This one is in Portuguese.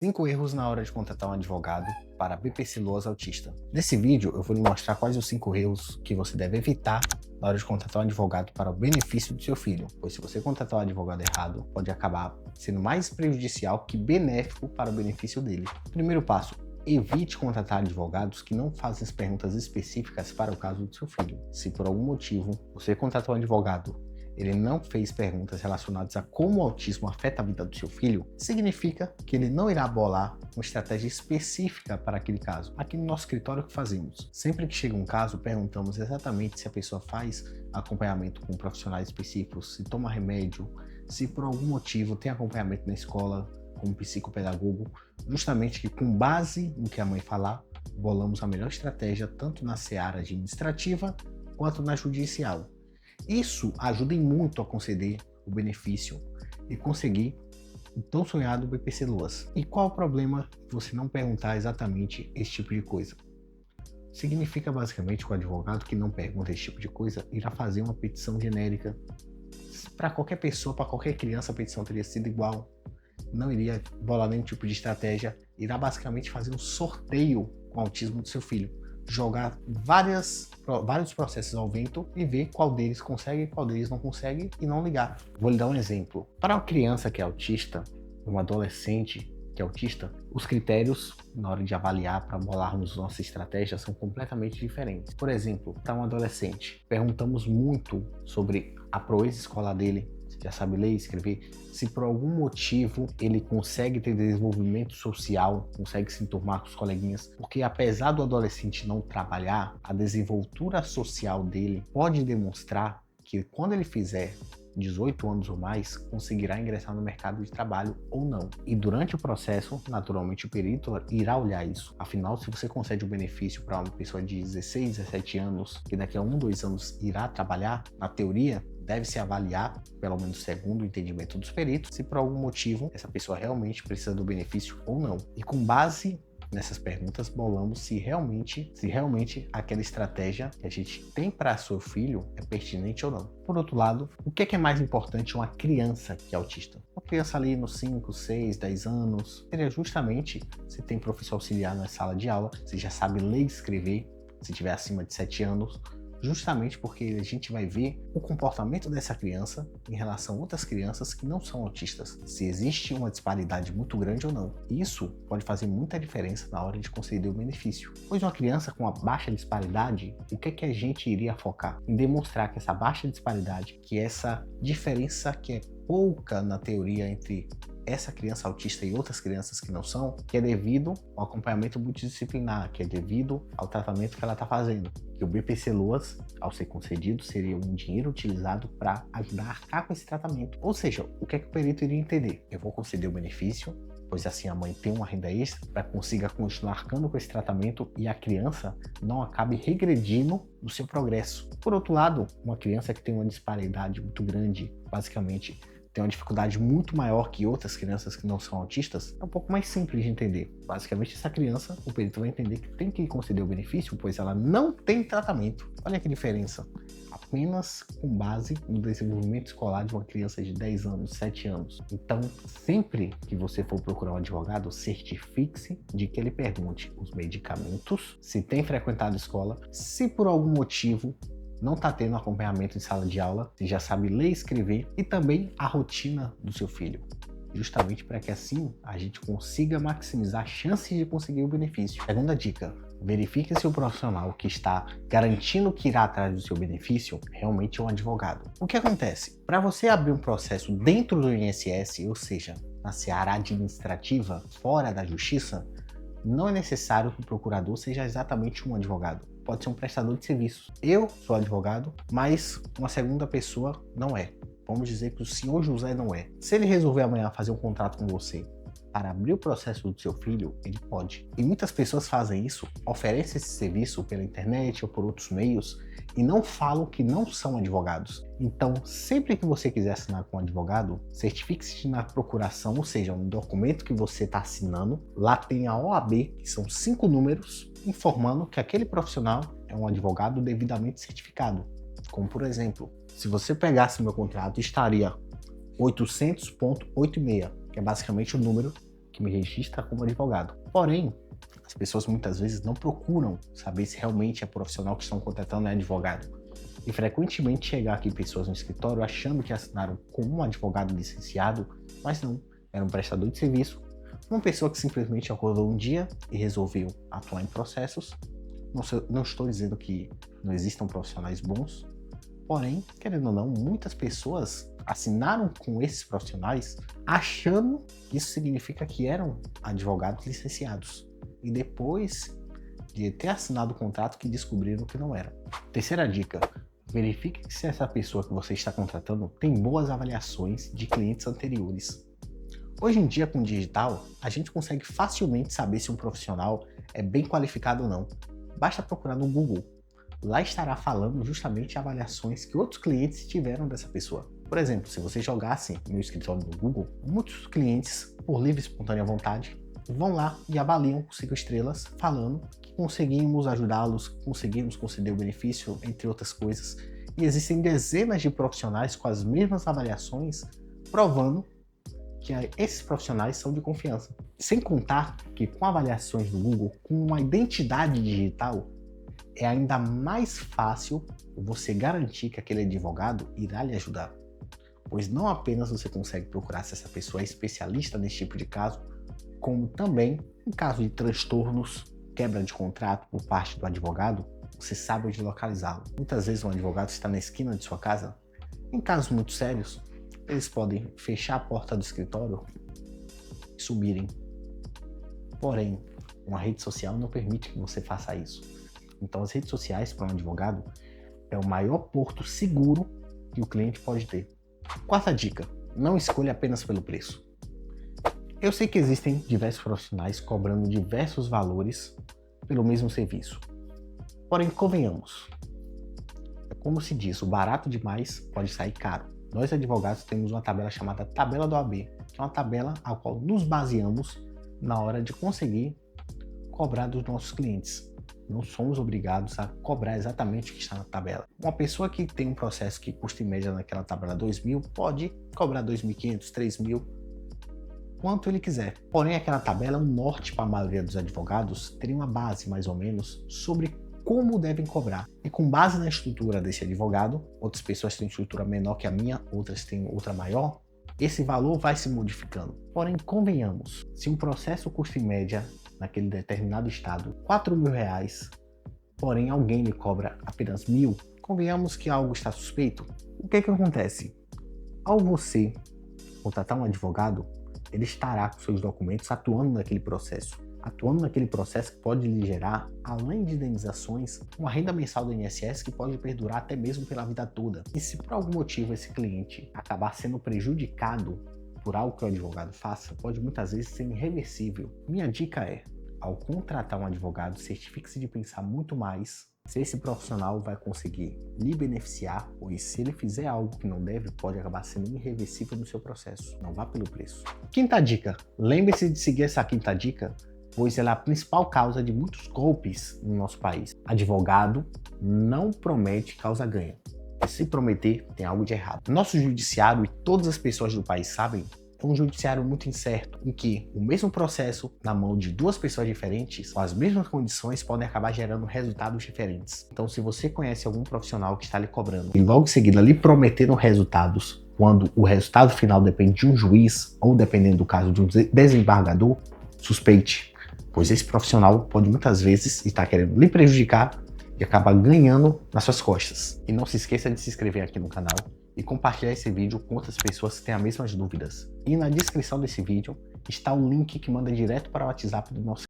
5 erros na hora de contratar um advogado para bipessoas autista. Nesse vídeo eu vou lhe mostrar quais os 5 erros que você deve evitar na hora de contratar um advogado para o benefício do seu filho, pois se você contratar um advogado errado, pode acabar sendo mais prejudicial que benéfico para o benefício dele. Primeiro passo: evite contratar advogados que não fazem as perguntas específicas para o caso do seu filho. Se por algum motivo você contratou um advogado, ele não fez perguntas relacionadas a como o autismo afeta a vida do seu filho, significa que ele não irá bolar uma estratégia específica para aquele caso. Aqui no nosso escritório, o que fazemos? Sempre que chega um caso, perguntamos exatamente se a pessoa faz acompanhamento com profissionais específicos, se toma remédio, se por algum motivo tem acompanhamento na escola como psicopedagogo, justamente que com base no que a mãe falar, bolamos a melhor estratégia tanto na seara administrativa quanto na judicial. Isso ajuda em muito a conceder o benefício e conseguir o tão sonhado BPC-LOAS. E qual o problema de você não perguntar exatamente esse tipo de coisa? Significa basicamente que o advogado que não pergunta esse tipo de coisa irá fazer uma petição genérica. Para qualquer pessoa, para qualquer criança, a petição teria sido igual. Não iria bolar nenhum tipo de estratégia. Irá basicamente fazer um sorteio com o autismo do seu filho. Jogar vários processos ao vento e ver qual deles consegue, qual deles não consegue e não ligar. Vou lhe dar um exemplo. Para uma criança que é autista, um adolescente que é autista, os critérios na hora de avaliar para bolarmos nossa estratégia são completamente diferentes. Por exemplo, para um adolescente, perguntamos muito sobre a proeza escolar dele, se já sabe ler e escrever, se por algum motivo ele consegue ter desenvolvimento social, consegue se enturmar com os coleguinhas, porque apesar do adolescente não trabalhar, a desenvoltura social dele pode demonstrar que quando ele fizer 18 anos ou mais, conseguirá ingressar no mercado de trabalho ou não. E durante o processo, naturalmente, o perito irá olhar isso. Afinal, se você concede um benefício para uma pessoa de 16, 17 anos, que daqui a 1, 2 anos irá trabalhar, na teoria, deve-se avaliar, pelo menos segundo o entendimento dos peritos, se por algum motivo essa pessoa realmente precisa do benefício ou não. E com base nessas perguntas, bolamos se realmente aquela estratégia que a gente tem para seu filho é pertinente ou não. Por outro lado, o que é mais importante uma criança que é autista? Uma criança ali nos 5, 6, 10 anos, seria justamente se tem professor auxiliar na sala de aula, se já sabe ler e escrever, se tiver acima de 7 anos, justamente porque a gente vai ver o comportamento dessa criança em relação a outras crianças que não são autistas, se existe uma disparidade muito grande ou não. Isso pode fazer muita diferença na hora de conceder o benefício. Pois uma criança com uma baixa disparidade, o que é que a gente iria focar? Em demonstrar que essa baixa disparidade, que essa diferença que é pouca na teoria entre essa criança autista e outras crianças que não são, que é devido ao acompanhamento multidisciplinar, que é devido ao tratamento que ela está fazendo. Que o BPC-LOAS, ao ser concedido, seria um dinheiro utilizado para ajudar a arcar com esse tratamento. Ou seja, o que é que o perito iria entender? Eu vou conceder o benefício, pois assim a mãe tem uma renda extra para que consiga continuar arcando com esse tratamento e a criança não acabe regredindo no seu progresso. Por outro lado, uma criança que tem uma disparidade muito grande, basicamente tem uma dificuldade muito maior que outras crianças que não são autistas, é um pouco mais simples de entender. Basicamente, essa criança, o perito vai entender que tem que conceder o benefício, pois ela não tem tratamento. Olha que diferença. Apenas com base no desenvolvimento escolar de uma criança de 10 anos, 7 anos. Então, sempre que você for procurar um advogado, certifique-se de que ele pergunte os medicamentos, se tem frequentado escola, se por algum motivo não está tendo acompanhamento em sala de aula, se já sabe ler e escrever, e também a rotina do seu filho, justamente para que assim a gente consiga maximizar as chances de conseguir o benefício. Segunda dica: verifique se o profissional que está garantindo que irá atrás do seu benefício realmente é um advogado. O que acontece? Para você abrir um processo dentro do INSS, ou seja, na seara administrativa, fora da justiça, não é necessário que o procurador seja exatamente um advogado. Pode ser um prestador de serviços. Eu sou advogado, mas uma segunda pessoa não é. Vamos dizer que o senhor José não é. Se ele resolver amanhã fazer um contrato com você para abrir o processo do seu filho, ele pode. E muitas pessoas fazem isso, oferecem esse serviço pela internet ou por outros meios e não falam que não são advogados. Então, sempre que você quiser assinar com um advogado, certifique-se na procuração, ou seja, um documento que você está assinando, lá tem a OAB, que são 5 números, informando que aquele profissional é um advogado devidamente certificado. Como, por exemplo, se você pegasse meu contrato, estaria 800.86, que é basicamente o número que me registra como advogado. Porém, as pessoas muitas vezes não procuram saber se realmente é profissional que estão contratando é advogado. E frequentemente chegam aqui pessoas no escritório achando que assinaram como um advogado licenciado, mas não, era um prestador de serviço, uma pessoa que simplesmente acordou um dia e resolveu atuar em processos. Não estou dizendo que não existam profissionais bons, porém, querendo ou não, muitas pessoas assinaram com esses profissionais achando que isso significa que eram advogados licenciados. E depois de ter assinado o contrato que descobriram que não era. Terceira dica, verifique se essa pessoa que você está contratando tem boas avaliações de clientes anteriores. Hoje em dia, com o digital, a gente consegue facilmente saber se um profissional é bem qualificado ou não. Basta procurar no Google. Lá estará falando justamente avaliações que outros clientes tiveram dessa pessoa. Por exemplo, se você jogasse meu escritório no Google, muitos clientes, por livre e espontânea vontade, vão lá e avaliam com 5 estrelas, falando que conseguimos ajudá-los, conseguimos conceder o benefício, entre outras coisas. E existem dezenas de profissionais com as mesmas avaliações, provando que esses profissionais são de confiança. Sem contar que com avaliações do Google, com uma identidade digital, é ainda mais fácil você garantir que aquele advogado irá lhe ajudar. Pois não apenas você consegue procurar se essa pessoa é especialista nesse tipo de caso, como também, em caso de transtornos, quebra de contrato por parte do advogado, você sabe onde localizá-lo. Muitas vezes um advogado está na esquina de sua casa. Em casos muito sérios, eles podem fechar a porta do escritório e sumirem. Porém, uma rede social não permite que você faça isso. Então, as redes sociais para um advogado é o maior porto seguro que o cliente pode ter. Quarta dica, não escolha apenas pelo preço. Eu sei que existem diversos profissionais cobrando diversos valores pelo mesmo serviço. Porém, convenhamos, é como se diz, o barato demais pode sair caro. Nós advogados temos uma tabela chamada tabela do OAB, que é uma tabela a qual nos baseamos na hora de conseguir cobrar dos nossos clientes. Não somos obrigados a cobrar exatamente o que está na tabela. Uma pessoa que tem um processo que custa em média naquela tabela 2.000 pode cobrar 2.500, 3.000, quanto ele quiser. Porém, aquela tabela é um norte para a maioria dos advogados terem uma base mais ou menos sobre como devem cobrar. E com base na estrutura desse advogado, outras pessoas têm estrutura menor que a minha, outras têm outra maior, esse valor vai se modificando. Porém, convenhamos, se um processo custa em média naquele determinado estado R$4.000, porém alguém lhe cobra apenas 1.000, convenhamos que algo está suspeito. O que acontece? Ao você contratar um advogado, ele estará com seus documentos atuando naquele processo que pode lhe gerar, além de indenizações, uma renda mensal do INSS que pode perdurar até mesmo pela vida toda. E se por algum motivo esse cliente acabar sendo prejudicado por algo que o advogado faça, pode muitas vezes ser irreversível. Minha dica é, ao contratar um advogado, certifique-se de pensar muito mais se esse profissional vai conseguir lhe beneficiar, pois se ele fizer algo que não deve, pode acabar sendo irreversível no seu processo. Não vá pelo preço. Quinta dica. Lembre-se de seguir essa quinta dica, pois ela é a principal causa de muitos golpes no nosso país. Advogado não promete causa-ganha. Se prometer, tem algo de errado. Nosso judiciário, e todas as pessoas do país sabem, é um judiciário muito incerto, em que o mesmo processo, na mão de duas pessoas diferentes, com as mesmas condições, podem acabar gerando resultados diferentes. Então, se você conhece algum profissional que está lhe cobrando e logo em seguida lhe prometendo resultados, quando o resultado final depende de um juiz, ou dependendo do caso de um desembargador, suspeite, pois esse profissional pode muitas vezes estar querendo lhe prejudicar e acabar ganhando nas suas costas. E não se esqueça de se inscrever aqui no canal e compartilhar esse vídeo com outras pessoas que têm as mesmas dúvidas. E na descrição desse vídeo está o link que manda direto para o WhatsApp do nosso